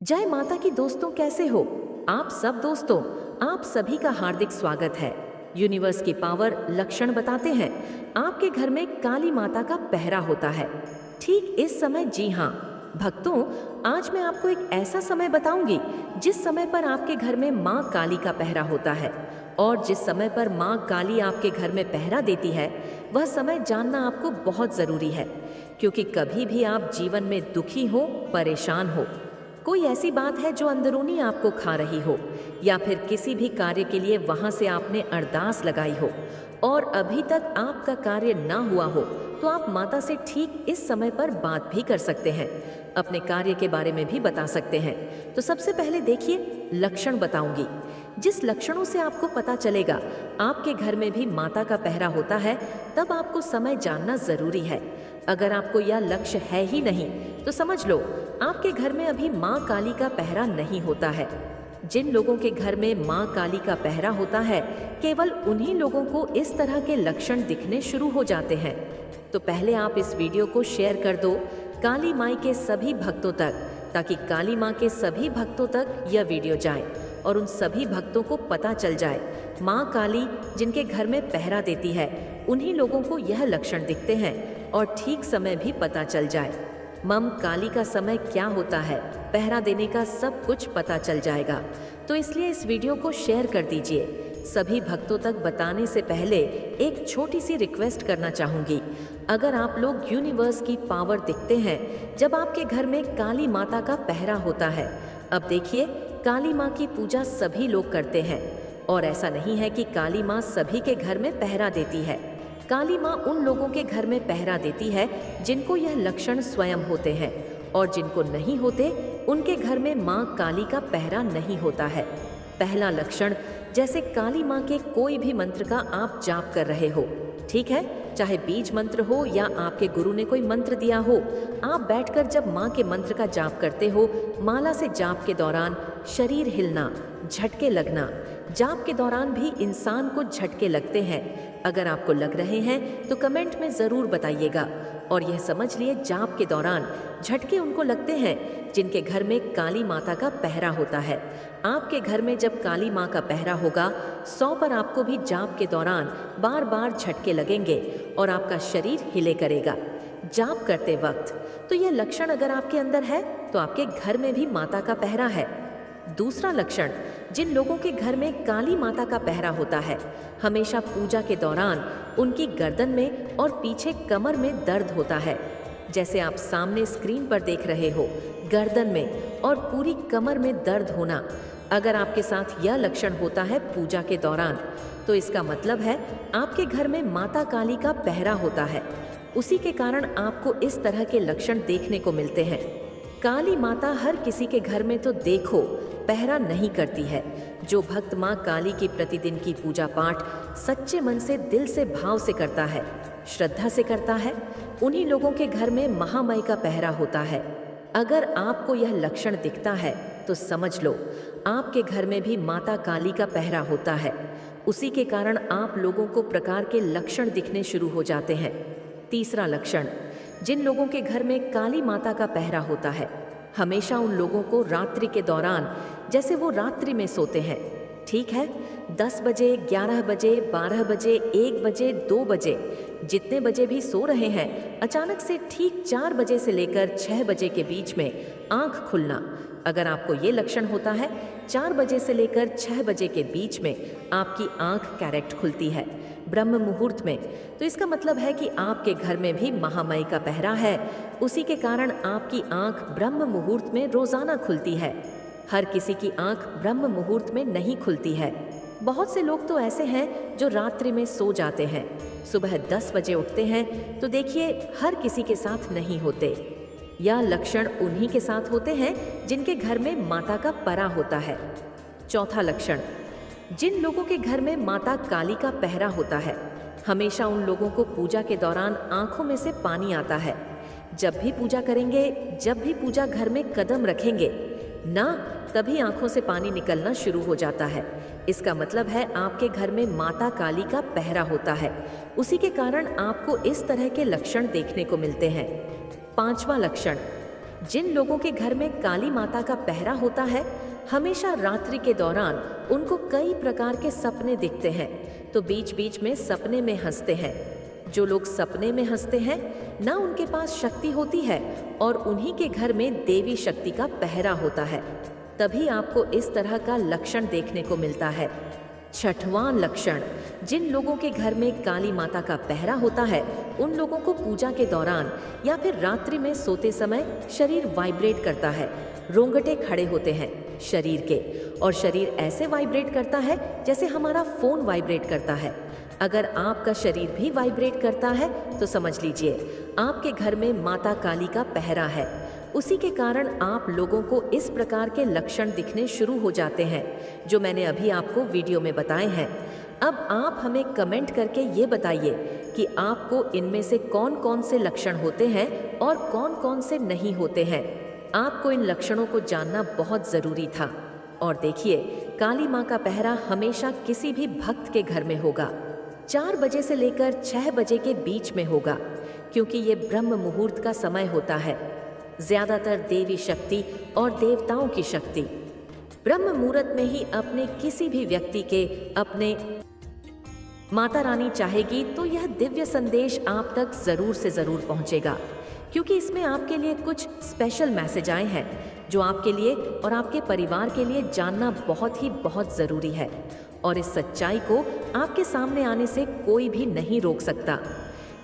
जय माता की दोस्तों, कैसे हो आप सब दोस्तों। आप सभी का हार्दिक स्वागत है। यूनिवर्स की पावर लक्षण बताते हैं आपके घर में काली माता का पहरा होता है। ठीक इस समय, जी हाँ भक्तों, आज मैं आपको एक ऐसा समय बताऊंगी जिस समय पर आपके घर में माँ काली का पहरा होता है। और जिस समय पर माँ काली आपके घर में पहरा देती है, वह समय जानना आपको बहुत जरूरी है। क्योंकि कभी भी आप जीवन में दुखी हो, परेशान हो, कोई ऐसी बात है जो अंदरूनी आपको खा रही हो, या फिर किसी भी कार्य के लिए वहां से आपने अरदास लगाई हो और अभी तक आपका कार्य ना हुआ हो, तो आप माता से ठीक इस समय पर बात भी कर सकते हैं, अपने कार्य के बारे में भी बता सकते हैं। तो सबसे पहले देखिए, लक्षण बताऊंगी। जिस लक्षणों से आपको पता चलेगा आपके घर में भी माता का पहरा होता है, तब आपको समय जानना जरूरी है। अगर आपको यह लक्ष्य है ही नहीं, तो समझ लो आपके घर में अभी माँ काली का पहरा नहीं होता है। जिन लोगों के घर में माँ काली का पहरा होता है, केवल उन्हीं लोगों को इस तरह के लक्षण दिखने शुरू हो जाते हैं। तो पहले आप इस वीडियो को शेयर कर दो काली माई के सभी भक्तों तक, ताकि काली माँ के सभी भक्तों तक यह वीडियो जाए और उन सभी भक्तों को पता चल जाए माँ काली जिनके घर में पहरा देती है, उन्हीं लोगों को यह लक्षण दिखते हैं और ठीक समय भी पता चल जाए। मम काली का समय क्या होता है, पहरा देने का सब कुछ पता चल जाएगा। तो इसलिए इस वीडियो को शेयर कर दीजिए। सभी भक्तों तक बताने से पहले एक छोटी सी रिक्वेस्ट करना चाहूंगी। अगर आप लोग यूनिवर्स की पावर दिखते हैं जब आपके घर में काली माता का पहरा होता है। अब देखिए, काली माँ की पूजा सभी लोग करते हैं, और ऐसा नहीं है कि काली माँ सभी के घर में पहरा देती है। काली माँ उन लोगों के घर में पहरा देती है जिनको यह लक्षण स्वयं होते हैं, और जिनको नहीं होते उनके घर में माँ काली का पहरा नहीं होता है। पहला लक्षण, जैसे काली माँ के कोई भी मंत्र का आप जाप कर रहे हो, ठीक है, चाहे बीज मंत्र हो या आपके गुरु ने कोई मंत्र दिया हो, आप बैठकर जब माँ के मंत्र का जाप करते हो, माला से जाप के दौरान शरीर हिलना, झटके लगना, जाप के दौरान भी इंसान को झटके लगते हैं। अगर आपको लग रहे हैं तो कमेंट में ज़रूर बताइएगा। और यह समझ लिए, जाप के दौरान झटके उनको लगते हैं जिनके घर में काली माता का पहरा होता है। आपके घर में जब काली माँ का पहरा होगा, 100 पर आपको भी जाप के दौरान बार बार झटके लगेंगे और आपका शरीर हिले करेगा जाप करते वक्त। तो यह लक्षण अगर आपके अंदर है तो आपके घर में भी माता का पहरा है। दूसरा लक्षण, जिन लोगों के घर में काली माता का पहरा होता है, हमेशा पूजा के दौरान उनकी गर्दन में और पीछे कमर में दर्द होता है। जैसे आप सामने स्क्रीन पर देख रहे हो, गर्दन में और पूरी कमर में दर्द होना। अगर आपके साथ यह लक्षण होता है पूजा के दौरान, तो इसका मतलब है आपके घर में माता काली का पहरा होता है। उसी के कारण आपको इस तरह के लक्षण देखने को मिलते हैं। काली माता हर किसी के घर में तो देखो पहरा नहीं करती है। जो भक्त माँ काली की प्रतिदिन की पूजा पाठ सच्चे मन से, दिल से, भाव से करता है, श्रद्धा से करता है, उन्हीं लोगों के घर में महामाई का पहरा होता है। अगर आपको यह लक्षण दिखता है तो समझ लो आपके घर में भी माता काली का पहरा होता है। उसी के कारण आप लोगों को प्रकार के लक्षण दिखने शुरू हो जाते हैं। तीसरा लक्षण, जिन लोगों के घर में काली माता का पहरा होता है, हमेशा उन लोगों को रात्रि के दौरान, जैसे वो रात्रि में सोते हैं, ठीक है, 10 बजे, 11 बजे, 12 बजे, 1 बजे, 2 बजे, जितने बजे भी सो रहे हैं, अचानक से ठीक 4 बजे से लेकर 6 बजे के बीच में आंख खुलना। अगर आपको ये लक्षण होता है, 4 बजे से लेकर 6 बजे के बीच में आपकी आंख करेक्ट खुलती है ब्रह्म मुहूर्त में, तो इसका मतलब है कि आपके घर में भी महामाई का पहरा है। उसी के कारण आपकी आंख ब्रह्म मुहूर्त में रोजाना खुलती है। हर किसी की आंख ब्रह्म मुहूर्त में नहीं खुलती है। बहुत से लोग तो ऐसे हैं जो रात्रि में सो जाते हैं, सुबह 10 बजे उठते हैं। तो देखिए, हर किसी के साथ नहीं होते। यह लक्षण उन्हीं के साथ होते हैं जिनके घर में माता का पहरा होता है। चौथा लक्षण, जिन लोगों के घर में माता काली का पहरा होता है, हमेशा उन लोगों को पूजा के दौरान आंखों में से पानी आता है। जब भी पूजा करेंगे, जब भी पूजा घर में कदम रखेंगे ना, तभी आंखों से पानी निकलना शुरू हो जाता है। इसका मतलब है आपके घर में माता काली का पहरा होता है। उसी के कारण आपको इस तरह के लक्षण देखने को मिलते हैं। पांचवा लक्षण, जिन लोगों के घर में काली माता का पहरा होता है, हमेशा रात्रि के दौरान उनको कई प्रकार के सपने दिखते हैं, तो बीच बीच में सपने में हंसते हैं। जो लोग सपने में हंसते हैं ना, उनके पास शक्ति होती है और उन्हीं के घर में देवी शक्ति का पहरा होता है। तभी आपको इस तरह का लक्षण देखने को मिलता है। छठवां लक्षण, जिन लोगों के घर में काली माता का पहरा होता है, उन लोगों को पूजा के दौरान या फिर रात्रि में सोते समय शरीर वाइब्रेट करता है। रोंगटे खड़े होते हैं शरीर के, और शरीर ऐसे वाइब्रेट करता है जैसे हमारा फोन वाइब्रेट करता है। अगर आपका शरीर भी वाइब्रेट करता है तो समझ लीजिए आपके घर में माता काली का पहरा है। उसी के कारण आप लोगों को इस प्रकार के लक्षण दिखने शुरू हो जाते हैं जो मैंने अभी आपको वीडियो में बताए हैं। अब आप हमें कमेंट करके ये बताइए कि आपको इनमें से कौन कौन से लक्षण होते हैं और कौन कौन से नहीं होते हैं। आपको इन लक्षणों को जानना बहुत ज़रूरी था। और देखिए, काली माँ का पहरा हमेशा किसी भी भक्त के घर में होगा। 4 बजे से लेकर 6 बजे के बीच में होगा, क्योंकि ये ब्रह्म मुहूर्त का समय होता है। ज्यादातर देवी शक्ति और देवताओं की शक्ति ब्रह्म मुहूर्त में ही अपने किसी भी व्यक्ति के अपने माता रानी चाहेगी तो यह दिव्य संदेश आप तक जरूर से जरूर पहुंचेगा, क्योंकि इसमें आपके लिए कुछ स्पेशल मैसेज आए हैं जो आपके लिए और आपके परिवार के लिए जानना बहुत ज़रूरी है। और इस सच्चाई को आपके सामने आने से कोई भी नहीं रोक सकता,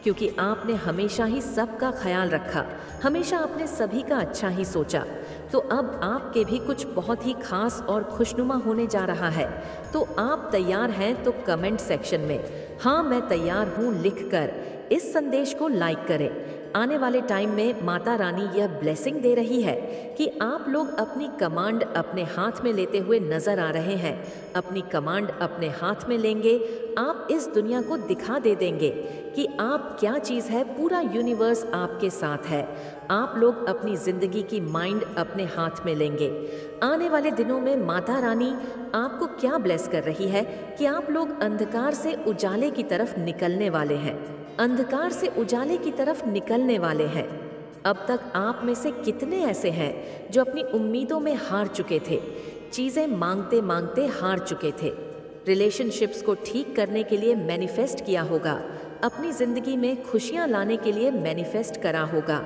क्योंकि आपने हमेशा ही सबका ख्याल रखा, हमेशा आपने सभी का अच्छा ही सोचा। तो अब आपके भी कुछ बहुत ही खास और खुशनुमा होने जा रहा है। तो आप तैयार हैं तो कमेंट सेक्शन में हाँ मैं तैयार हूँ लिखकर इस संदेश को लाइक करें। आने वाले टाइम में माता रानी यह ब्लेसिंग दे रही है कि आप लोग अपनी कमांड अपने हाथ में लेते हुए नजर आ रहे हैं। अपनी कमांड अपने हाथ में लेंगे, आप इस दुनिया को दिखा दे देंगे कि आप क्या चीज़ है। पूरा यूनिवर्स आपके साथ है। आप लोग अपनी जिंदगी की माइंड अपने हाथ में लेंगे। आने वाले दिनों में माता रानी आपको क्या ब्लेस कर रही है कि आप लोग अंधकार से उजाले की तरफ निकलने वाले हैं। अंधकार से उजाले की तरफ निकलने वाले हैं। अब तक आप में से कितने ऐसे हैं जो अपनी उम्मीदों में हार चुके थे, चीज़ें मांगते मांगते हार चुके थे। रिलेशनशिप्स को ठीक करने के लिए मैनिफेस्ट किया होगा, अपनी ज़िंदगी में खुशियाँ लाने के लिए मैनिफेस्ट करा होगा।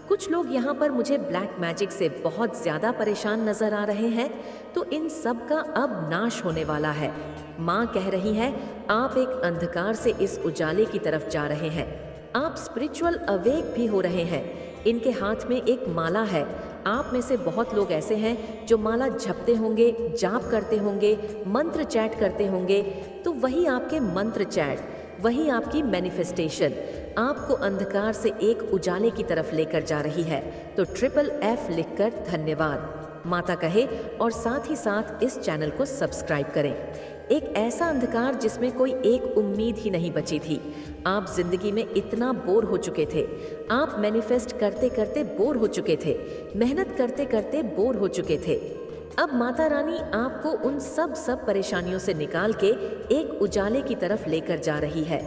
कुछ लोग यहाँ पर मुझे ब्लैक मैजिक से बहुत ज़्यादा परेशान नज़र आ रहे हैं, तो इन सब का अब नाश होने वाला है। माँ कह रही है आप एक अंधकार से इस उजाले की तरफ जा रहे हैं। आप स्पिरिचुअल अवेक भी हो रहे हैं। इनके हाथ में एक माला है। आप में से बहुत लोग ऐसे हैं जो माला जपते होंगे, जाप करते होंगे, मंत्र चैट करते होंगे। तो वही आपके मंत्र चैट, वही आपकी मैनिफेस्टेशन आपको अंधकार से एक उजाले की तरफ लेकर जा रही है। तो FFF लिखकर धन्यवाद माता कहे, और साथ ही साथ इस चैनल को सब्सक्राइब करें। एक ऐसा अंधकार जिसमें कोई एक उम्मीद ही नहीं बची थी। आप जिंदगी में इतना बोर हो चुके थे, आप मैनिफेस्ट करते करते बोर हो चुके थे, मेहनत करते करते बोर हो चुके थे। अब माता रानी आपको उन सब परेशानियों से निकाल के एक उजाले की तरफ लेकर जा रही है।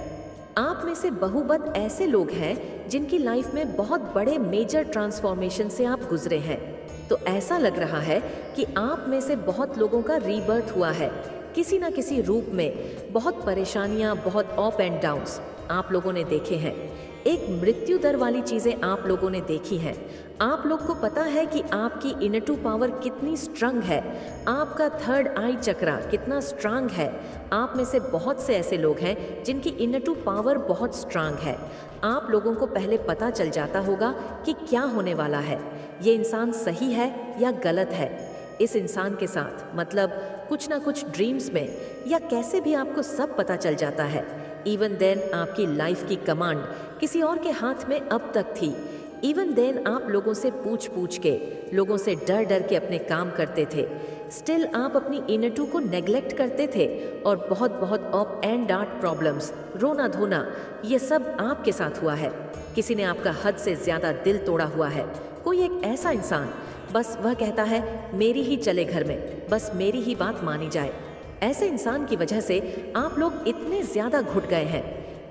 आप में से बहुबत ऐसे लोग हैं जिनकी लाइफ में बहुत बड़े मेजर ट्रांसफॉर्मेशन से आप गुजरे हैं। तो ऐसा लग रहा है कि आप में से बहुत लोगों का रीबर्थ हुआ है किसी न किसी रूप में। बहुत परेशानियां, बहुत अप एंड डाउन्स आप लोगों ने देखे हैं। एक मृत्यु दर वाली चीज़ें आप लोगों ने देखी हैं। आप लोग को पता है कि आपकी इनर टू पावर कितनी स्ट्रांग है, आपका थर्ड आई चक्रा कितना स्ट्रांग है। आप में से बहुत से ऐसे लोग हैं जिनकी इनर टू पावर बहुत स्ट्रांग है। आप लोगों को पहले पता चल जाता होगा कि क्या होने वाला है, ये इंसान सही है या गलत है। इस इंसान के साथ मतलब कुछ ना कुछ ड्रीम्स में या कैसे भी आपको सब पता चल जाता है। इवन देन आपकी लाइफ की कमांड किसी और के हाथ में अब तक थी। इवन देन आप लोगों से पूछ के, लोगों से डर डर के अपने काम करते थे। स्टिल आप अपनी इनर टू को नेग्लेक्ट करते थे और बहुत अप एंड डाउन प्रॉब्लम्स, रोना धोना, ये सब आपके साथ हुआ है। किसी ने आपका हद से ज़्यादा दिल तोड़ा हुआ है। कोई एक ऐसा इंसान बस वह कहता है मेरी ही चले घर में, बस मेरी ही बात मानी जाए। ऐसे इंसान की वजह से आप लोग इतने ज़्यादा घुट गए हैं।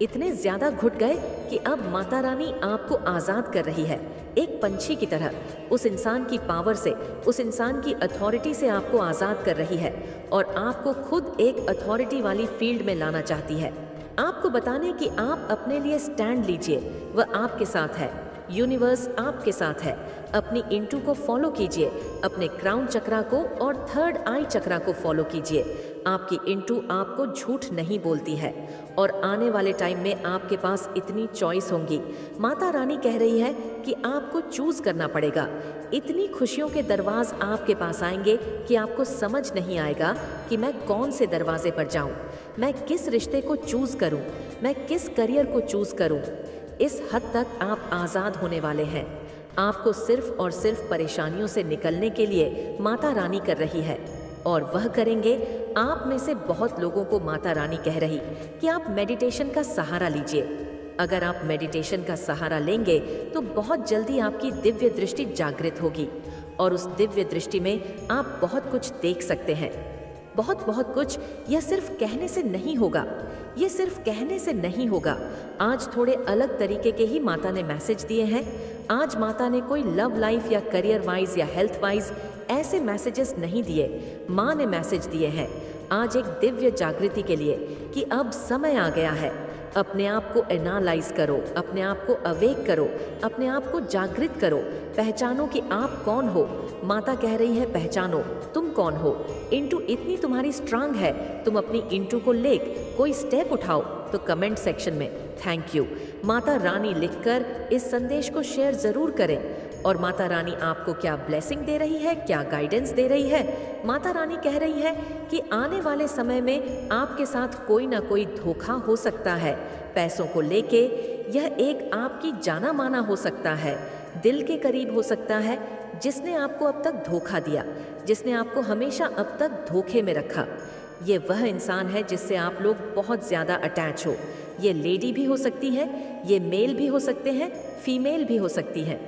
इतने ज्यादा घुट गए कि अब माता रानी आपको आजाद कर रही है, एक पंछी की तरह। उस इंसान की पावर से, उस इंसान की अथॉरिटी से आपको आजाद कर रही है और आपको खुद एक अथॉरिटी वाली फील्ड में लाना चाहती है, आपको बताने कि आप अपने लिए स्टैंड लीजिए, वह आपके साथ है, यूनिवर्स आपके साथ है। अपनी इंटू को फॉलो कीजिए, अपने क्राउन चक्रा को और थर्ड आई चक्रा को फॉलो कीजिए। आपकी इंटू आपको झूठ नहीं बोलती है और आने वाले टाइम में आपके पास इतनी चॉइस होंगी। माता रानी कह रही है कि आपको चूज करना पड़ेगा। इतनी खुशियों के दरवाज आपके पास आएंगे कि आपको समझ नहीं आएगा कि मैं कौन से दरवाजे पर जाऊं, मैं किस रिश्ते को चूज करूं, मैं किस करियर को चूज करूं। इस हद तक आप आज़ाद होने वाले हैं। आपको सिर्फ और सिर्फ परेशानियों से निकलने के लिए माता रानी कर रही है और वह करेंगे। आप में से बहुत लोगों को माता रानी कह रही कि आप मेडिटेशन का सहारा लीजिए। अगर आप मेडिटेशन का सहारा लेंगे तो बहुत जल्दी आपकी दिव्य दृष्टि जागृत होगी और उस दिव्य दृष्टि में आप बहुत कुछ देख सकते हैं। बहुत बहुत कुछ। यह सिर्फ कहने से नहीं होगा, ये सिर्फ कहने से नहीं होगा। आज थोड़े अलग तरीके के ही माता ने मैसेज दिए हैं। आज माता ने कोई लव लाइफ या करियर वाइज या हेल्थ वाइज ऐसे मैसेजेस नहीं दिए। माँ ने मैसेज दिए हैं आज एक दिव्य जागृति के लिए कि अब समय आ गया है। अपने आप को एनालाइज करो, अपने आप को अवेक करो, अपने आप को जागृत करो, पहचानो कि आप कौन हो। माता कह रही है पहचानो तुम कौन हो। इंटू इतनी तुम्हारी स्ट्रांग है, तुम अपनी इंटू को ले कोई स्टेप उठाओ तो कमेंट सेक्शन में थैंक यू माता रानी लिखकर इस संदेश को शेयर जरूर करें। और माता रानी आपको क्या ब्लेसिंग दे रही है, क्या गाइडेंस दे रही है। माता रानी कह रही है कि आने वाले समय में आपके साथ कोई ना कोई धोखा हो सकता है। पैसों को लेके यह एक आपकी जाना माना हो सकता है, दिल के करीब हो सकता है, जिसने आपको अब तक धोखा दिया, जिसने आपको हमेशा अब तक धोखे में रखा। ये वह इंसान है जिससे आप लोग बहुत ज़्यादा अटैच हो। ये लेडी भी हो सकती है, ये मेल भी हो सकते हैं, फीमेल भी हो सकती है।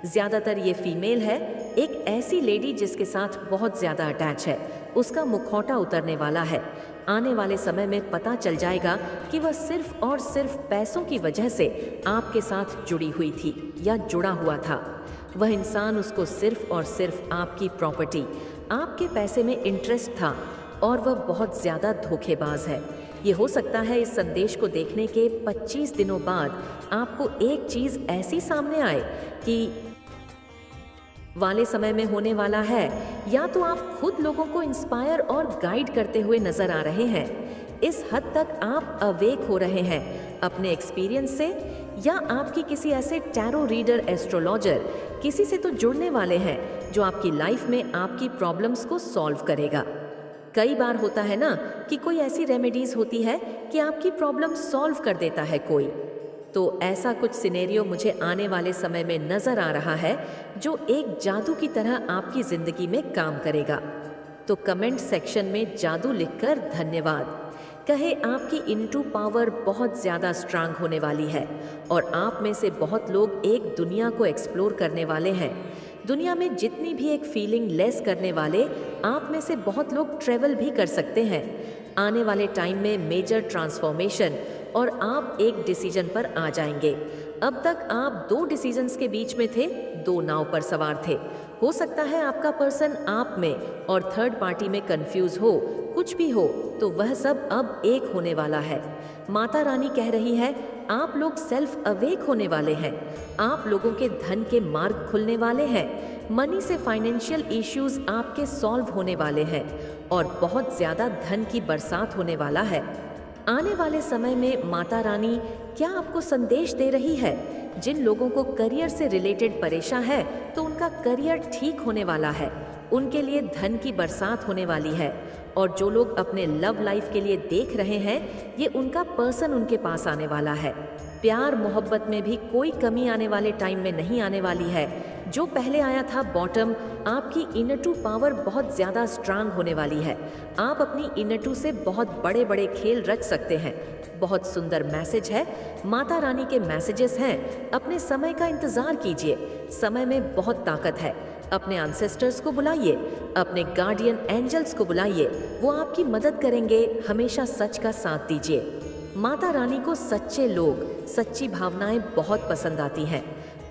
ज़्यादातर ये फीमेल है। एक ऐसी लेडी जिसके साथ बहुत ज़्यादा अटैच है, उसका मुखौटा उतरने वाला है। आने वाले समय में पता चल जाएगा कि वह सिर्फ और सिर्फ पैसों की वजह से आपके साथ जुड़ी हुई थी या जुड़ा हुआ था। वह इंसान, उसको सिर्फ और सिर्फ आपकी प्रॉपर्टी, आपके पैसे में इंटरेस्ट था और वह बहुत ज़्यादा धोखेबाज है। ये हो सकता है इस संदेश को देखने के 25 दिनों बाद आपको एक चीज़ ऐसी सामने आए कि वाले समय में होने वाला है, या तो आप खुद लोगों को इंस्पायर और गाइड करते हुए नजर आ रहे हैं। इस हद तक आप अवेक हो रहे हैं अपने एक्सपीरियंस से, या आपकी किसी ऐसे टैरो रीडर, एस्ट्रोलॉजर किसी से तो जुड़ने वाले हैं जो आपकी लाइफ में आपकी प्रॉब्लम्स को सॉल्व करेगा। कई बार होता है ना कि कोई ऐसी रेमेडीज होती है कि आपकी प्रॉब्लम सॉल्व कर देता है कोई। तो ऐसा कुछ सिनेरियो मुझे आने वाले समय में नजर आ रहा है जो एक जादू की तरह आपकी जिंदगी में काम करेगा। तो कमेंट सेक्शन में जादू लिखकर धन्यवाद कहे। आपकी इंटू पावर बहुत ज़्यादा स्ट्रांग होने वाली है और आप में से बहुत लोग एक दुनिया को एक्सप्लोर करने वाले हैं। दुनिया में जितनी भी एक फीलिंग लेस करने वाले, आप में से बहुत लोग ट्रेवल भी कर सकते हैं। आने वाले टाइम में मेजर ट्रांसफॉर्मेशन और आप एक डिसीजन पर आ जाएंगे। अब तक आप 2 डिसीजंस के बीच में थे, 2 नाव पर सवार थे। हो सकता है आपका पर्सन आप में और थर्ड पार्टी में कंफ्यूज हो, कुछ भी हो, तो वह सब अब एक होने वाला है। माता रानी कह रही है आप लोग सेल्फ अवेक होने वाले हैं। आप लोगों के धन के मार्ग खुलने वाले हैं। मनी से फाइनेंशियल इश्यूज आपके सॉल्व होने वाले हैं और बहुत ज़्यादा धन की बरसात होने वाला है। आने वाले समय में माता रानी क्या आपको संदेश दे रही है, जिन लोगों को करियर से रिलेटेड परेशान है तो उनका करियर ठीक होने वाला है, उनके लिए धन की बरसात होने वाली है। और जो लोग अपने लव लाइफ के लिए देख रहे हैं, ये उनका पर्सन उनके पास आने वाला है। प्यार मोहब्बत में भी कोई कमी आने वाले टाइम में नहीं आने वाली है। जो पहले आया था बॉटम, आपकी इनर टू पावर बहुत ज़्यादा स्ट्रांग होने वाली है। आप अपनी इनर टू से बहुत बड़े बड़े खेल रच सकते हैं। बहुत सुंदर मैसेज है, माता रानी के मैसेजेस हैं। अपने समय का इंतज़ार कीजिए, समय में बहुत ताकत है। अपने एंसेस्टर्स को बुलाइए, अपने गार्डियन एंजल्स को बुलाइए, वो आपकी मदद करेंगे। हमेशा सच का साथ दीजिए। माता रानी को सच्चे लोग, सच्ची भावनाएं बहुत पसंद आती हैं।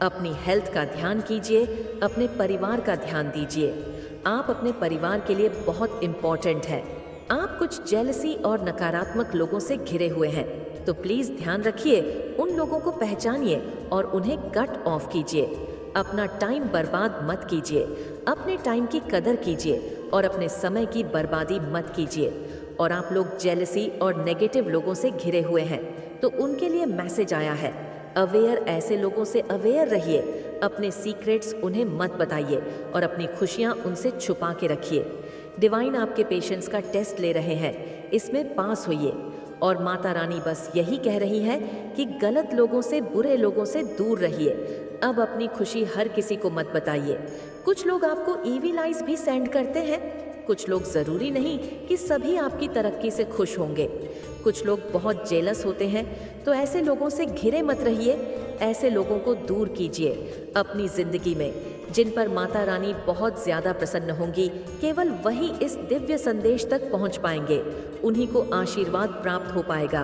अपनी हेल्थ का ध्यान कीजिए, अपने परिवार का ध्यान दीजिए। आप अपने परिवार के लिए बहुत इम्पोर्टेंट है। आप कुछ जेलसी और नकारात्मक लोगों से घिरे हुए हैं, तो प्लीज ध्यान रखिए, उन लोगों को पहचानिए और उन्हें कट ऑफ कीजिए। अपना टाइम बर्बाद मत कीजिए, अपने टाइम की कदर कीजिए और अपने समय की बर्बादी मत कीजिए। और आप लोग जेलसी और नेगेटिव लोगों से घिरे हुए हैं, तो उनके लिए मैसेज आया है, अवेयर, ऐसे लोगों से अवेयर रहिए। अपने सीक्रेट्स उन्हें मत बताइए और अपनी खुशियां उनसे छुपा के रखिए। डिवाइन आपके पेशेंस का टेस्ट ले रहे हैं, इसमें पास होइए। और माता रानी बस यही कह रही है कि गलत लोगों से, बुरे लोगों से दूर रहिए। अब अपनी खुशी हर किसी को मत बताइए। कुछ लोग आपको ईविल आइज भी सेंड करते हैं। कुछ लोग ज़रूरी नहीं कि सभी आपकी तरक्की से खुश होंगे। कुछ लोग बहुत जेलस होते हैं, तो ऐसे लोगों से घिरे मत रहिए। ऐसे लोगों को दूर कीजिए अपनी ज़िंदगी में। जिन पर माता रानी बहुत ज़्यादा प्रसन्न होंगी, केवल वही इस दिव्य संदेश तक पहुंच पाएंगे, उन्हीं को आशीर्वाद प्राप्त हो पाएगा।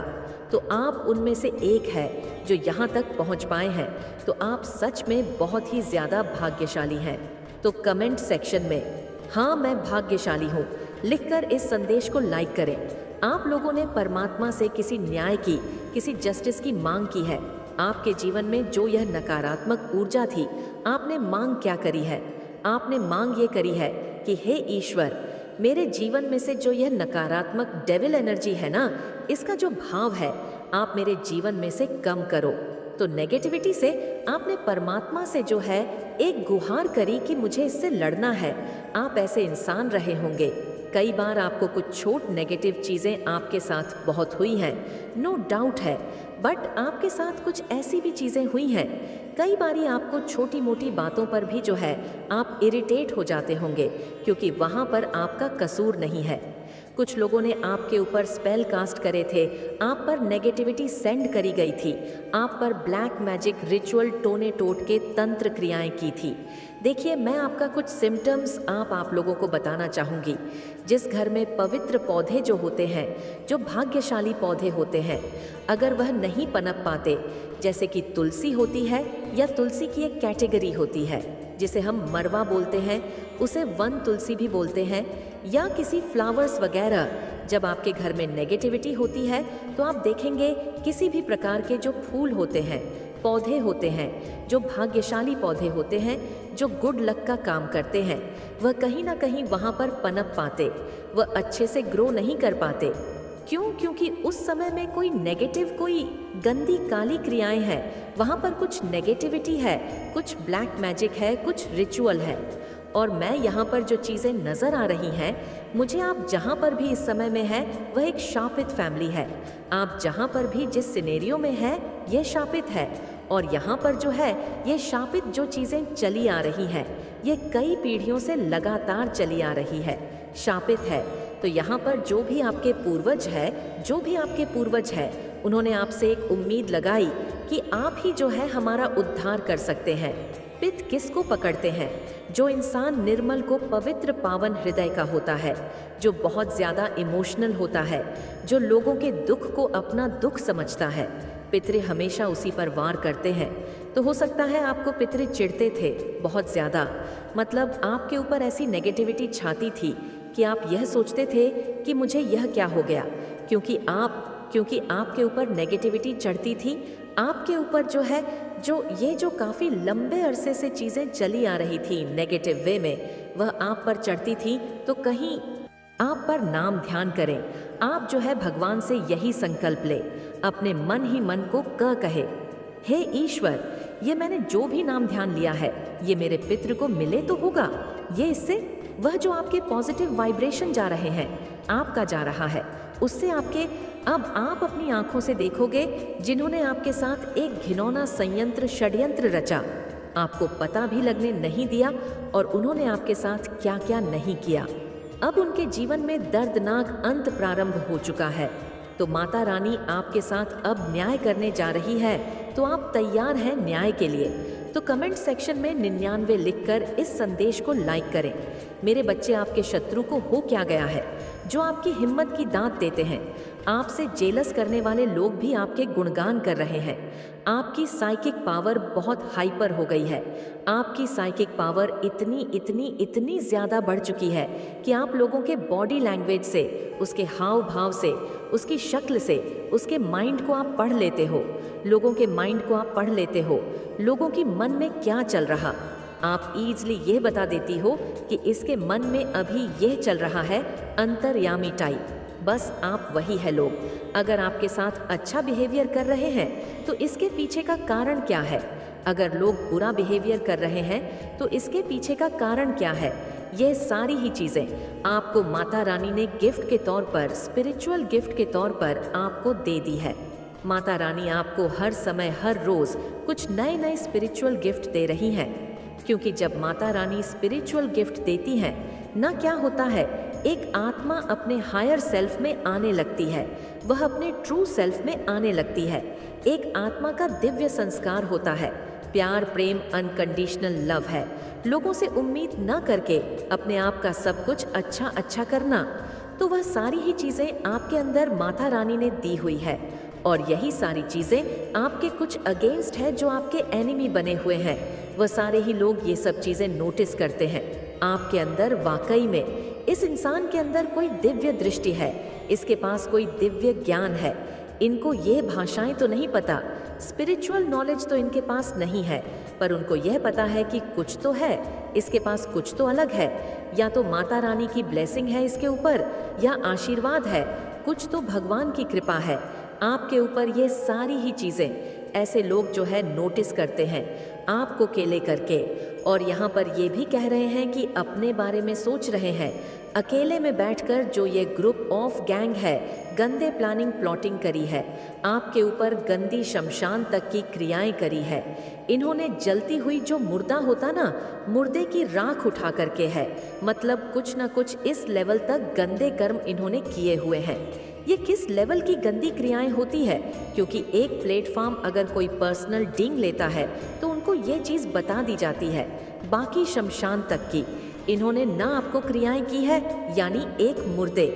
तो आप उनमें से एक है जो यहाँ तक पहुँच पाए हैं, तो आप सच में बहुत ही ज़्यादा भाग्यशाली हैं। तो कमेंट सेक्शन में हाँ मैं भाग्यशाली हूँ लिखकर इस संदेश को लाइक करें। आप लोगों ने परमात्मा से किसी न्याय की, किसी जस्टिस की मांग की है। आपके जीवन में जो यह नकारात्मक ऊर्जा थी, आपने मांग क्या करी है? आपने मांग ये करी है कि हे ईश्वर, मेरे जीवन में से जो यह नकारात्मक डेविल एनर्जी है ना, इसका जो भाव है, आप मेरे जीवन में से कम करो। तो नेगेटिविटी से आपने परमात्मा से जो है एक गुहार करी कि मुझे इससे लड़ना है। आप ऐसे इंसान रहे होंगे। कई बार आपको कुछ छोट नेगेटिव चीज़ें आपके साथ बहुत हुई हैं, नो डाउट है, बट आपके साथ कुछ ऐसी भी चीज़ें हुई हैं। कई बारी आपको छोटी मोटी बातों पर भी जो है आप इरिटेट हो जाते होंगे, क्योंकि वहाँ पर आपका कसूर नहीं है। कुछ लोगों ने आपके ऊपर स्पेल कास्ट करे थे, आप पर नेगेटिविटी सेंड करी गई थी, आप पर ब्लैक मैजिक रिचुअल टोने टोट के तंत्र क्रियाएं की थी। देखिए, मैं आपका कुछ सिम्टम्स आप लोगों को बताना चाहूँगी। जिस घर में पवित्र पौधे जो होते हैं, जो भाग्यशाली पौधे होते हैं, अगर वह नहीं पनप पाते, जैसे कि तुलसी होती है, या तुलसी की एक कैटेगरी होती है जिसे हम मरवा बोलते हैं, उसे वन तुलसी भी बोलते हैं, या किसी फ्लावर्स वगैरह, जब आपके घर में नेगेटिविटी होती है तो आप देखेंगे किसी भी प्रकार के जो फूल होते हैं, पौधे होते हैं, जो भाग्यशाली पौधे होते हैं, जो गुड लक का काम करते हैं, वह कहीं ना कहीं वहाँ पर पनप पाते, वह अच्छे से ग्रो नहीं कर पाते। क्यों? क्योंकि उस समय में कोई नेगेटिव, कोई गंदी काली क्रियाएं हैं, वहाँ पर कुछ नेगेटिविटी है, कुछ ब्लैक मैजिक है, कुछ रिचुअल है। और मैं यहाँ पर जो चीज़ें नज़र आ रही हैं, मुझे आप जहाँ पर भी इस समय में है, वह एक शापित फैमिली है। आप जहाँ पर भी जिस सिनेरियो में है, ये शापित है। और यहाँ पर जो है, ये शापित जो चीज़ें चली आ रही हैं, ये कई पीढ़ियों से लगातार चली आ रही है, शापित है। तो यहाँ पर जो भी आपके पूर्वज है, उन्होंने आपसे एक उम्मीद लगाई कि आप ही जो है हमारा उद्धार कर सकते हैं। पित्त किसको पकड़ते हैं? जो इंसान निर्मल को पवित्र पावन हृदय का होता है, जो बहुत ज़्यादा इमोशनल होता है, जो लोगों के दुख को अपना दुख समझता है। पितृ हमेशा उसी पर वार करते हैं। तो हो सकता है आपको पितृ चिढ़ते थे बहुत ज़्यादा, मतलब आपके ऊपर ऐसी नेगेटिविटी छाती थी कि आप यह सोचते थे कि मुझे यह क्या हो गया, क्योंकि आपके ऊपर नेगेटिविटी चढ़ती थी। आपके ऊपर जो है, जो काफ़ी लंबे अरसे से चीज़ें चली आ रही थी नेगेटिव वे में, वह आप पर चढ़ती थी। तो कहीं आप पर नाम ध्यान करें। आप जो है भगवान से यही संकल्प ले, अपने मन ही मन को कहे, हे ईश्वर, ये मैंने जो भी नाम ध्यान लिया है, ये मेरे पितृ को मिले तो होगा। ये इससे वह जो आपके पॉजिटिव वाइब्रेशन जा रहे हैं, आपका जा रहा है, उससे आपके, अब आप अपनी आंखों से देखोगे जिन्होंने आपके साथ एक घिनौना संयंत्र, षड्यंत्र रचा, आपको पता भी लगने नहीं दिया, और उन्होंने आपके साथ क्या क्या नहीं किया। अब उनके जीवन में दर्दनाक अंत प्रारंभ हो चुका है। तो माता रानी आपके साथ अब न्याय करने जा रही है। तो आप तैयार हैं न्याय के लिए। तो कमेंट सेक्शन में 99 लिखकर इस संदेश को लाइक करें। मेरे बच्चे, आपके शत्रु को हो क्या गया है जो आपकी हिम्मत की दाद देते हैं? आपसे जेलस करने वाले लोग भी आपके गुणगान कर रहे हैं। आपकी साइकिक पावर बहुत हाइपर हो गई है। आपकी साइकिक पावर इतनी ज़्यादा बढ़ चुकी है कि आप लोगों के बॉडी लैंग्वेज से, उसके हाव भाव से, उसकी शक्ल से, उसके माइंड को आप पढ़ लेते हो। लोगों के माइंड को आप पढ़ लेते हो। लोगों की मन में क्या चल रहा, आप ईजली ये बता देती हो कि इसके मन में अभी यह चल रहा है, अंतर्यामी टाइप। बस आप वही है लोग। अगर आपके साथ अच्छा बिहेवियर कर रहे हैं तो इसके पीछे का कारण क्या है? अगर लोग बुरा बिहेवियर कर रहे हैं तो इसके पीछे का कारण क्या है? ये सारी ही चीज़ें आपको माता रानी ने गिफ्ट के तौर पर, स्पिरिचुअल गिफ्ट के तौर पर आपको दे दी है। माता रानी आपको हर समय, हर रोज़ कुछ नए नए स्पिरिचुअल गिफ्ट दे रही हैं। क्योंकि जब माता रानी स्पिरिचुअल गिफ्ट देती हैं, ना क्या होता है, एक आत्मा अपने हायर सेल्फ में आने लगती है, वह अपने ट्रू सेल्फ में आने लगती है। एक आत्मा का दिव्य संस्कार होता है। प्यार, प्रेम, अनकंडीशनल लव है। लोगों से उम्मीद न करके अपने आप का सब कुछ अच्छा करना। तो वह सारी ही चीज़ें आपके अंदर माता रानी ने दी हुई है। और यही सारी चीज़ें आपके कुछ अगेंस्ट है, जो आपके एनिमी बने हुए हैं। वह सारे ही लोग ये सब चीज़ें नोटिस करते हैं। आपके अंदर वाकई में इस इंसान के अंदर कोई दिव्य दृष्टि है, इसके पास कोई दिव्य ज्ञान है। इनको ये भाषाएं तो नहीं पता, स्पिरिचुअल नॉलेज तो इनके पास नहीं है, पर उनको यह पता है कि कुछ तो है, इसके पास कुछ तो अलग है। या तो माता रानी की ब्लेसिंग है इसके ऊपर, या आशीर्वाद है, कुछ तो भगवान की कृपा है आपके ऊपर। ये सारी ही चीज़ें ऐसे लोग जो है नोटिस करते हैं आपको केले करके। और यहाँ पर ये भी कह रहे हैं कि अपने बारे में सोच रहे हैं। अकेले में बैठकर जो ये ग्रुप ऑफ गैंग है, गंदे प्लानिंग प्लॉटिंग करी है, आपके ऊपर गंदी शमशान तक की क्रियाएं करी है। इन्होंने जलती हुई जो मुर्दा होता ना, मुर्दे की राख उठा करके है, मतलब कुछ ना कुछ इस लेवल तक गंदे कर्म इन्होंने किए हुए हैं। ये किस लेवल की गंदी क्रियाएं होती है? क्योंकि एक प्लेटफॉर्म अगर कोई पर्सनल डिंग लेता है तो उनको ये चीज़ बता दी जाती है, बाकी शमशान तक की इन्होंने ना आपको क्रियाएं की है। यानी एक मुर्दे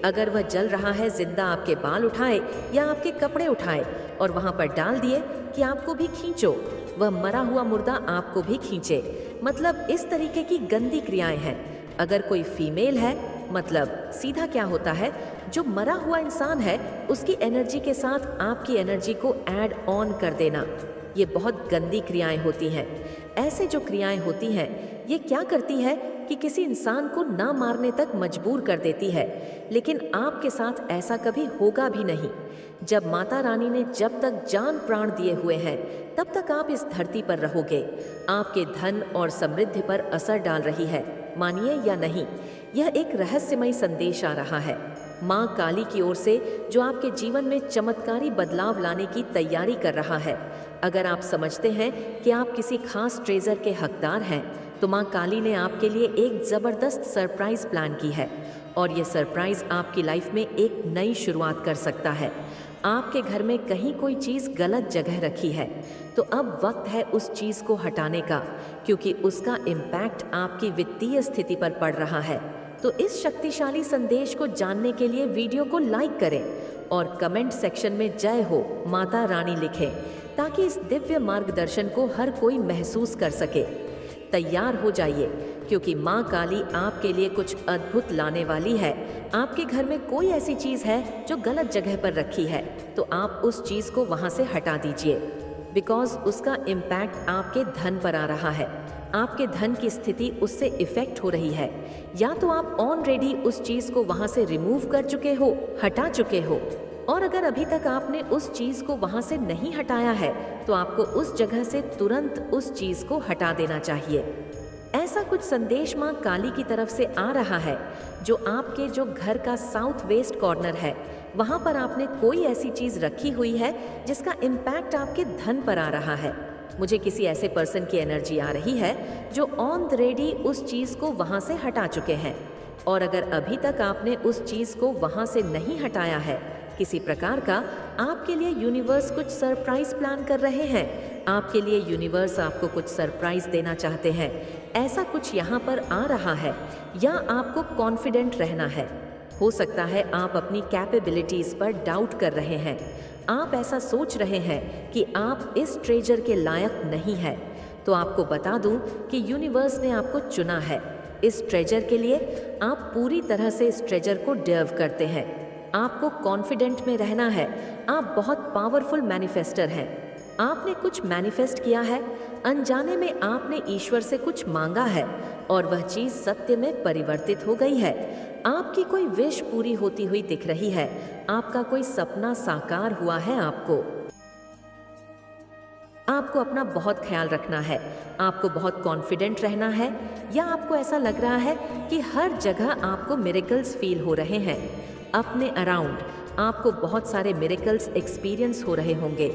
अगर वह जल रहा है, जिंदा आपके बाल उठाए या आपके कपड़े उठाए और वहाँ पर डाल दिए कि आपको भी खींचो, वह मरा हुआ मुर्दा आपको भी खींचे, मतलब इस तरीके की गंदी क्रियाएं हैं। अगर कोई फीमेल है, मतलब सीधा क्या होता है, जो मरा हुआ इंसान है उसकी एनर्जी के साथ आपकी एनर्जी को ऐड ऑन कर देना, ये बहुत गंदी क्रियाएं होती हैं। ऐसे जो क्रियाएं होती हैं ये क्या करती है कि किसी इंसान को ना मारने तक मजबूर कर देती है। लेकिन आपके साथ ऐसा कभी होगा भी नहीं। जब माता रानी ने जब तक जान प्राण दिए हुए हैं तब तक आप इस धरती पर रहोगे। आपके धन और समृद्धि पर असर डाल रही है, मानिए या नहीं। यह एक रहस्यमय संदेश आ रहा है माँ काली की ओर से, जो आपके जीवन में चमत्कारी बदलाव लाने की तैयारी कर रहा है। अगर आप समझते हैं कि आप किसी खास ट्रेजर के हकदार हैं, तो माँ काली ने आपके लिए एक ज़बरदस्त सरप्राइज प्लान की है। और ये सरप्राइज आपकी लाइफ में एक नई शुरुआत कर सकता है। आपके घर में कहीं कोई चीज़ गलत जगह रखी है, तो अब वक्त है उस चीज़ को हटाने का, क्योंकि उसका इम्पैक्ट आपकी वित्तीय स्थिति पर पड़ रहा है। तो इस शक्तिशाली संदेश को जानने के लिए वीडियो को लाइक करें और कमेंट सेक्शन में जय हो माता रानी लिखें, ताकि इस दिव्य मार्गदर्शन को हर कोई महसूस कर सके। तैयार हो जाइए, क्योंकि माँ काली आपके लिए कुछ अद्भुत लाने वाली है। आपके घर में कोई ऐसी चीज़ है जो गलत जगह पर रखी है, तो आप उस चीज़ को वहाँ से हटा दीजिए, बिकॉज उसका इम्पैक्ट आपके धन पर आ रहा है। आपके धन की स्थिति उससे इफेक्ट हो रही है। या तो आप ऑलरेडी उस चीज़ को वहाँ से रिमूव कर चुके हो, हटा चुके हो, और अगर अभी तक आपने उस चीज़ को वहाँ से नहीं हटाया है, तो आपको उस जगह से तुरंत उस चीज़ को हटा देना चाहिए। ऐसा कुछ संदेश माँ काली की तरफ से आ रहा है, जो आपके जो घर का साउथ वेस्ट कॉर्नर है, वहाँ पर आपने कोई ऐसी चीज़ रखी हुई है जिसका इम्पैक्ट आपके धन पर आ रहा है। मुझे किसी ऐसे पर्सन की एनर्जी आ रही है जो ऑन द रेडी उस चीज़ को वहाँ से हटा चुके हैं। और अगर अभी तक आपने उस चीज़ को वहाँ से नहीं हटाया है, किसी प्रकार का आपके लिए यूनिवर्स कुछ सरप्राइज प्लान कर रहे हैं। आपके लिए यूनिवर्स आपको कुछ सरप्राइज देना चाहते हैं। ऐसा कुछ यहाँ पर आ रहा है, या आपको कॉन्फिडेंट रहना है। हो सकता है आप अपनी कैपेबिलिटीज पर डाउट कर रहे हैं। आप ऐसा सोच रहे हैं कि आप इस ट्रेजर के लायक नहीं है। तो आपको बता दूं कि यूनिवर्स ने आपको चुना है इस ट्रेजर के लिए। आप पूरी तरह से इस ट्रेजर को डिजर्व करते हैं। आपको कॉन्फिडेंट में रहना है। आप बहुत पावरफुल मैनिफेस्टर हैं। आपने कुछ मैनिफेस्ट किया है, अनजाने में आपने ईश्वर से कुछ मांगा है और वह चीज सत्य में परिवर्तित हो गई है। आपकी कोई विश पूरी होती हुई दिख रही है। आपका कोई सपना साकार हुआ है। आपको अपना बहुत ख्याल रखना है। आपको बहुत कॉन्फिडेंट रहना है। या आपको ऐसा लग रहा है कि हर जगह आपको मिरेकल्स फील हो रहे हैं। अपने अराउंड आपको बहुत सारे मिरेकल्स एक्सपीरियंस हो रहे होंगे।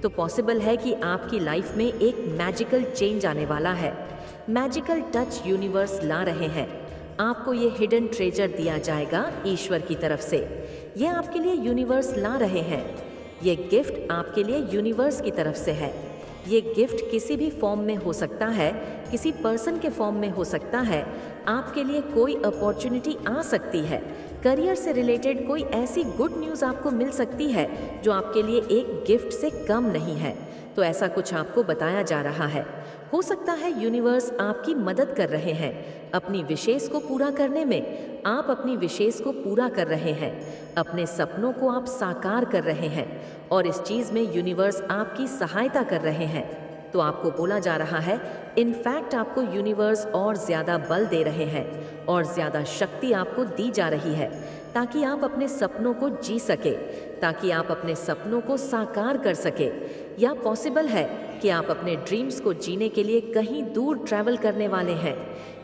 तो पॉसिबल है कि आपकी लाइफ में एक मैजिकल चेंज आने वाला है। मैजिकल टच यूनिवर्स ला रहे हैं। आपको ये हिडन ट्रेजर दिया जाएगा ईश्वर की तरफ से। ये आपके लिए यूनिवर्स ला रहे हैं। ये गिफ्ट आपके लिए यूनिवर्स की तरफ से है। ये गिफ्ट किसी भी फॉर्म में हो सकता है, किसी पर्सन के फॉर्म में हो सकता है। आपके लिए कोई अपॉर्चुनिटी आ सकती है। करियर से रिलेटेड कोई ऐसी गुड न्यूज़ आपको मिल सकती है जो आपके लिए एक गिफ्ट से कम नहीं है। तो ऐसा कुछ आपको बताया जा रहा है। हो सकता है यूनिवर्स आपकी मदद कर रहे हैं अपनी विशेष को पूरा करने में। आप अपनी विशेष को पूरा कर रहे हैं। अपने सपनों को आप साकार कर रहे हैं और इस चीज़ में यूनिवर्स आपकी सहायता कर रहे हैं। तो आपको बोला जा रहा है, इनफैक्ट आपको यूनिवर्स और ज़्यादा बल दे रहे हैं और ज़्यादा शक्ति आपको दी जा रही है ताकि आप अपने सपनों को जी सके, ताकि आप अपने सपनों को साकार कर सके। या पॉसिबल है कि आप अपने ड्रीम्स को जीने के लिए कहीं दूर ट्रैवल करने वाले हैं,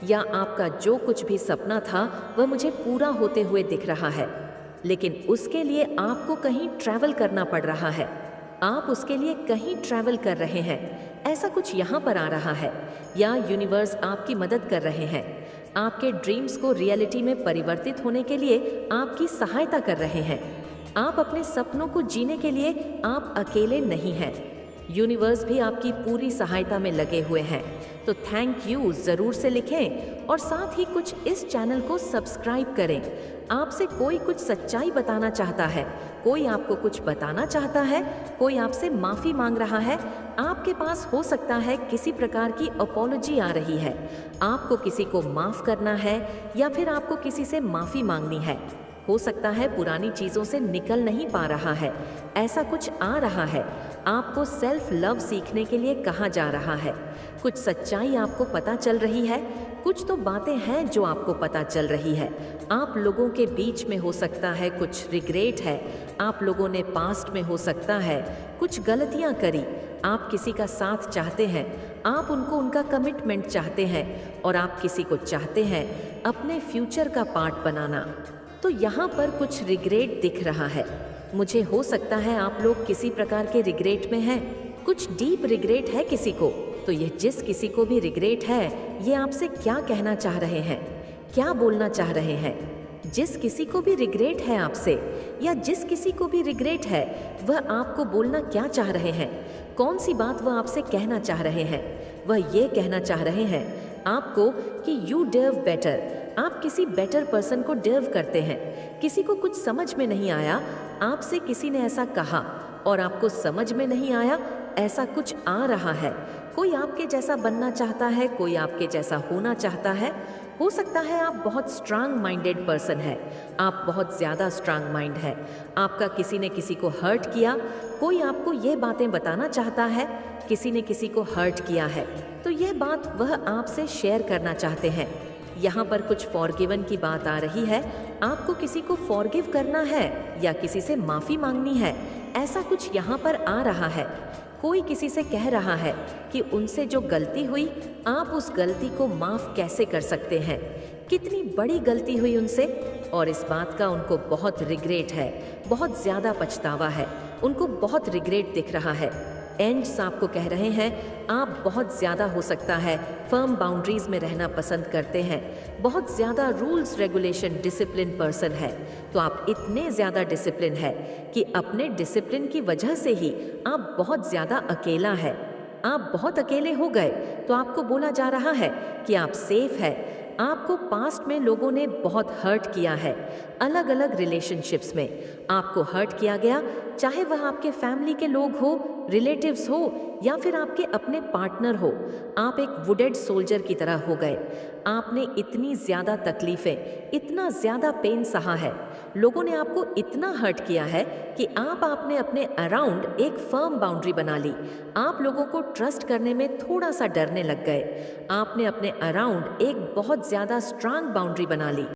या आपका जो कुछ भी सपना था वह मुझे पूरा होते हुए दिख रहा है, लेकिन उसके लिए आपको कहीं ट्रैवल करना पड़ रहा है। आप उसके लिए कहीं ट्रैवल कर रहे हैं। ऐसा कुछ यहाँ पर आ रहा है। या यूनिवर्स आपकी मदद कर रहे हैं। आपके ड्रीम्स को रियलिटी में परिवर्तित होने के लिए आपकी सहायता कर रहे हैं। आप अपने सपनों को जीने के लिए आप अकेले नहीं हैं। यूनिवर्स भी आपकी पूरी सहायता में लगे हुए हैं। तो थैंक यू ज़रूर से लिखें और साथ ही कुछ इस चैनल को सब्सक्राइब करें। आपसे कोई कुछ सच्चाई बताना चाहता है, कोई आपको कुछ बताना चाहता है, कोई आपसे माफ़ी मांग रहा है। आपके पास हो सकता है किसी प्रकार की अपॉलॉजी आ रही है। आपको किसी को माफ़ करना है या फिर आपको किसी से माफ़ी मांगनी है। हो सकता है पुरानी चीज़ों से निकल नहीं पा रहा है। ऐसा कुछ आ रहा है। आपको सेल्फ लव सीखने के लिए कहा जा रहा है। कुछ सच्चाई आपको पता चल रही है। कुछ तो बातें हैं जो आपको पता चल रही है। आप लोगों के बीच में हो सकता है कुछ रिग्रेट है। आप लोगों ने पास्ट में हो सकता है कुछ गलतियां करी। आप किसी का साथ चाहते हैं, आप उनको उनका कमिटमेंट चाहते हैं और आप किसी को चाहते हैं अपने फ्यूचर का पार्ट बनाना। तो यहाँ पर कुछ रिग्रेट दिख रहा है। मुझे हो सकता है आप लोग किसी प्रकार के रिग्रेट में हैं। कुछ डीप रिग्रेट है किसी को। तो ये जिस किसी को भी रिग्रेट है, ये आपसे क्या कहना चाह रहे हैं, क्या बोलना चाह रहे हैं। जिस किसी को भी रिग्रेट है आपसे, या जिस किसी को भी रिग्रेट है, वह आपको बोलना क्या चाह रहे हैं, कौन सी बात वह आपसे कहना चाह रहे हैं। वह ये कहना चाह रहे हैं आपको कि यू डिजर्व बेटर। आप किसी बेटर पर्सन को डिजर्व करते हैं। किसी को कुछ समझ में नहीं आया, आपसे किसी ने ऐसा कहा और आपको समझ में नहीं आया। ऐसा कुछ आ रहा है। कोई आपके जैसा बनना चाहता है, कोई आपके जैसा होना चाहता है। हो सकता है आप बहुत स्ट्रांग माइंडेड पर्सन है। आप बहुत ज़्यादा स्ट्रांग माइंड है। आपका किसी ने किसी को हर्ट किया। कोई आपको ये बातें बताना चाहता है, किसी ने किसी को हर्ट किया है, तो यह बात वह आपसे शेयर करना चाहते हैं। यहाँ पर कुछ फॉरगिवन की बात आ रही है। आपको किसी को फॉरगिव करना है या किसी से माफ़ी मांगनी है। ऐसा कुछ यहाँ पर आ रहा है। कोई किसी से कह रहा है कि उनसे जो गलती हुई, आप उस गलती को माफ़ कैसे कर सकते हैं। कितनी बड़ी गलती हुई उनसे और इस बात का उनको बहुत रिग्रेट है, बहुत ज़्यादा पछतावा है, उनको बहुत रिग्रेट दिख रहा है। एंड्स आपको कह रहे हैं आप बहुत ज़्यादा हो सकता है फर्म बाउंड्रीज में रहना पसंद करते हैं, बहुत ज़्यादा रूल्स रेगुलेशन डिसिप्लिन पर्सन है। तो आप इतने ज़्यादा डिसिप्लिन है कि अपने डिसिप्लिन की वजह से ही आप बहुत ज़्यादा अकेला है। आप बहुत अकेले हो गए तो आपको बोला जा रहा है कि आप सेफ है। आपको पास्ट में लोगों ने बहुत हर्ट किया है, अलग अलग रिलेशनशिप्स में आपको हर्ट किया गया, चाहे वह आपके फैमिली के लोग हो, रिलेटिव्स हो या फिर आपके अपने पार्टनर हो। आप एक वुडेड सोल्जर की तरह हो गए। आपने इतनी ज़्यादा तकलीफ़ें, इतना ज़्यादा पेन सहा है, लोगों ने आपको इतना हर्ट किया है कि आपने अपने अराउंड एक फर्म बाउंड्री बना ली। आप लोगों को ट्रस्ट करने में थोड़ा सा डरने लग गए। आपने अपने अराउंड एक बहुत ज़्यादा स्ट्रांग बाउंड्री बना ली।